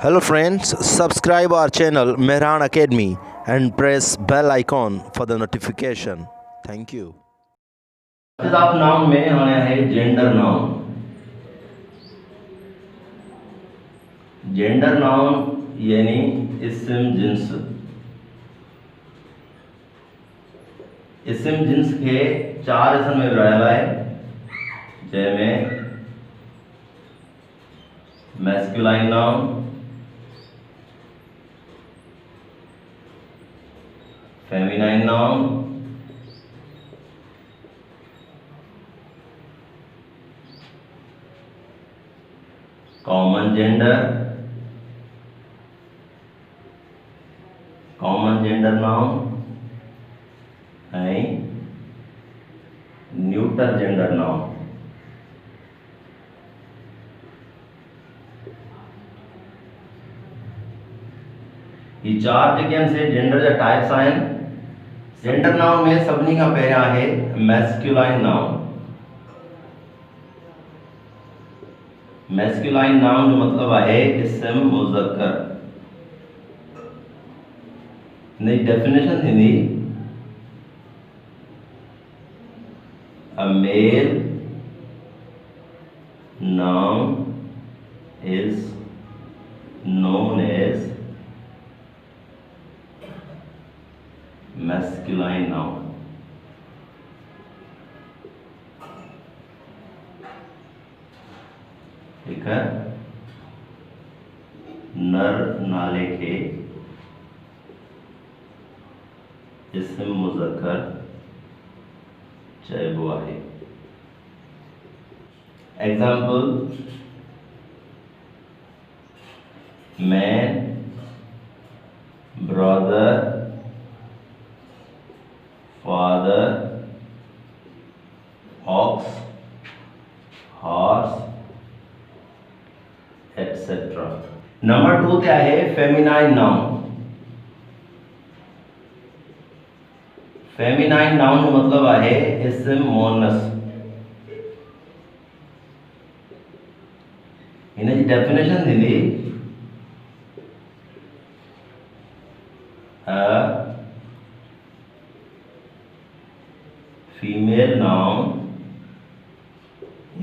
Hello friends, subscribe our channel Mehran Academy and press bell icon for the notification. Thank you. आप noun में आया है gender noun. Gender noun यानी इस्म jeans. इस्म jeans के चार इस्म में विरायला है, जैमें masculine noun, feminine noun, common gender noun and neuter gender noun. ये चार जगह से जेंडर जा टाइप्स आहिनि। जेंडर नाउन में सभिनी खां पहिरियां आहे मैस्कुलाइन नाउन। मैस्कुलाइन नाउन जो मतलब है इस्म मुज़क्कर। नई डेफिनेशन थी, a male noun is known as masculine noun। ठीक है, नर नाले के इस्म मुज़क्कर चइबो आहे। Example, man, brother, father, ox, horse, etcetera. Number 2 क्या है फेमिनाइन नाउन। फेमिनाइन नाउन जो मतलब है इस्म मोनस। इन जी डेफिनेशन थी, female noun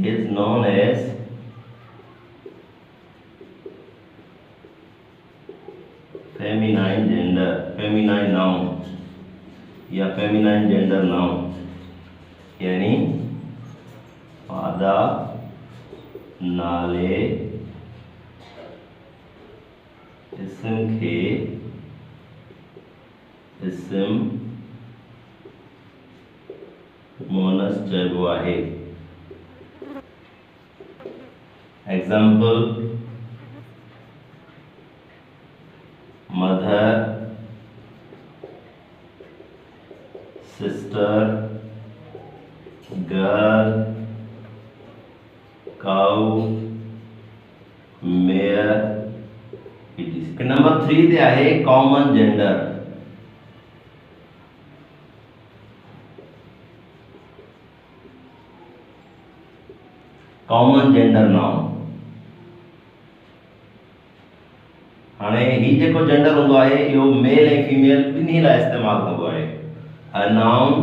is known as feminine gender, feminine noun या feminine gender noun। यानी पादा नाले इस्म के इस्म मोनस चइबो आहे। Example, mother, sister, girl, cow, mayor, etc। Number 3 ते आहे common gender. Common gender noun हाणे ही जेको जेंडर होंदो आहे इहो मेल ऐं फीमेल ॿिन्ही लाइ इस्तेमालु कंदो आहे। A noun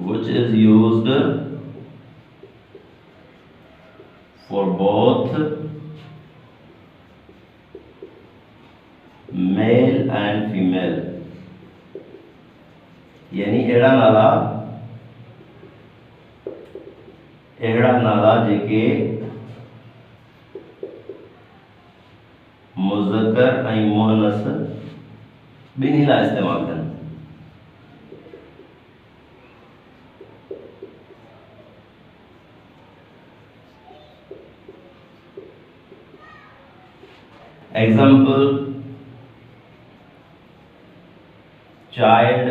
which is used for both male and female। यानी अहिड़ा नाला जेके मुज़क्कर ऐं मुअन्नस ॿिन्ही लाइ इस्तेमालु कनि। Example, child.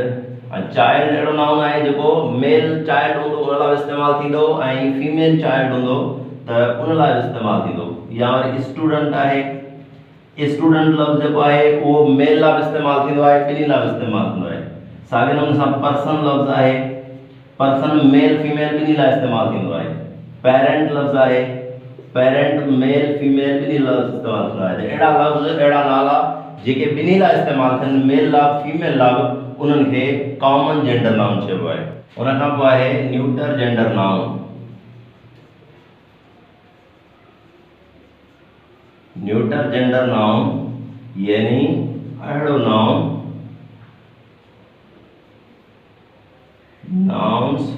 चाइल्ड अहिड़ो नाउन आहे जेको मेल चाइल्ड हूंदो उन लाइ इस्तेमालु थींदो ऐं फीमेल चाइल्ड हूंदो त उन लाइ इस्तेमालु थींदो। या वरी स्टूडेंट आहे, स्टूडेंट लफ़्ज़ जेको आहे उहो मेल लाइ इस्तेमालु थींदो आहे, ॿिन्ही लाइ इस्तेमालु थींदो आहे। साॻे नमूने सां पर्सन लफ़्ज़ आहे, पर्सन मेल फीमेल ॿिन्ही लाइ इस्तेमालु थींदो आहे। पेरेंट लफ़्ज़ आहे, पेरेंट मेल फीमेल ॿिन्ही लफ़्ज़ इस्तेमालु कंदा आहिनि। अहिड़ा लफ़्ज़ अहिड़ा नाला जेके ॿिन्ही लाइ इस्तेमालु थियनि, मेल लाइ फीमेल लाइ, उन्हनि खे कॉमन जेंडर नाउन चइबो आहे। उन खां पोइ आहे neuter gender noun. Neuter gender noun यानी अहिड़ो noun nouns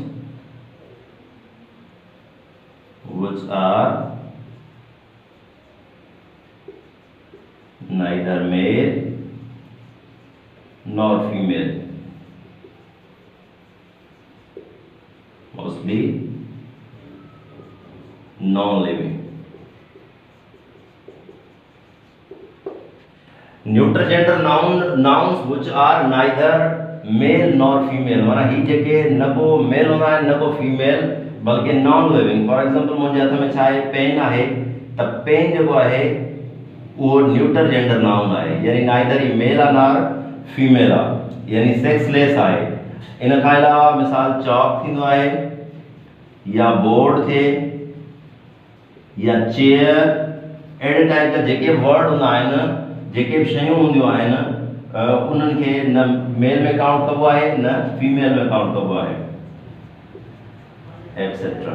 which are neither male nor female, mostly non-living. Neuter gender nouns which are neither male nor female, माना ही जेके न को मेल हूंदा आहिनि न को फीमेल, बल्कि नॉन लिविंग। फॉर एग्जांपल मुंहिंजे हथ में छा आहे, पेन आहे, त पेन जेको आहे उहो न्यूटर जेंडर नाउन आहे, यानी नाइदर ही मेल आहे नॉर फीमेल आहे, यानी सेक्सलेस आहे। इन खां अलावा मिसाल चॉक थींदो आहे, या बोर्ड थिए, या चेयर, अहिड़े टाइप जा जेके वर्ड हूंदा आहिनि, जेके बि शयूं हूंदियूं आहिनि, उन्हनि खे न मेल में काउंट कबो आहे न फीमेल में काउंट कबो आहे, एटसेट्रा।